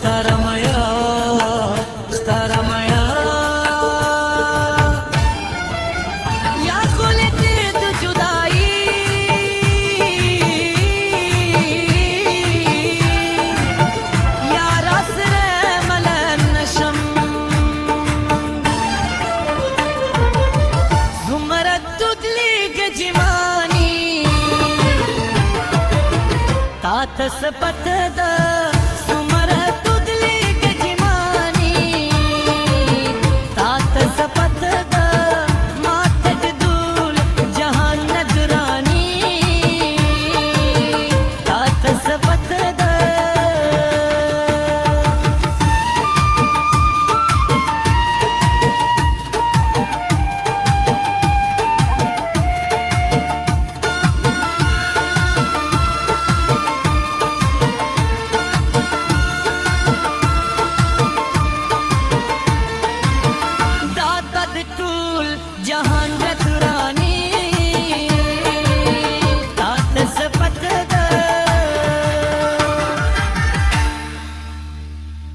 اختارمیا اختارمیا یا خلتی تو جدائی یا راسر ملن نشم زمرت تدلی کے جمانی تاتس پت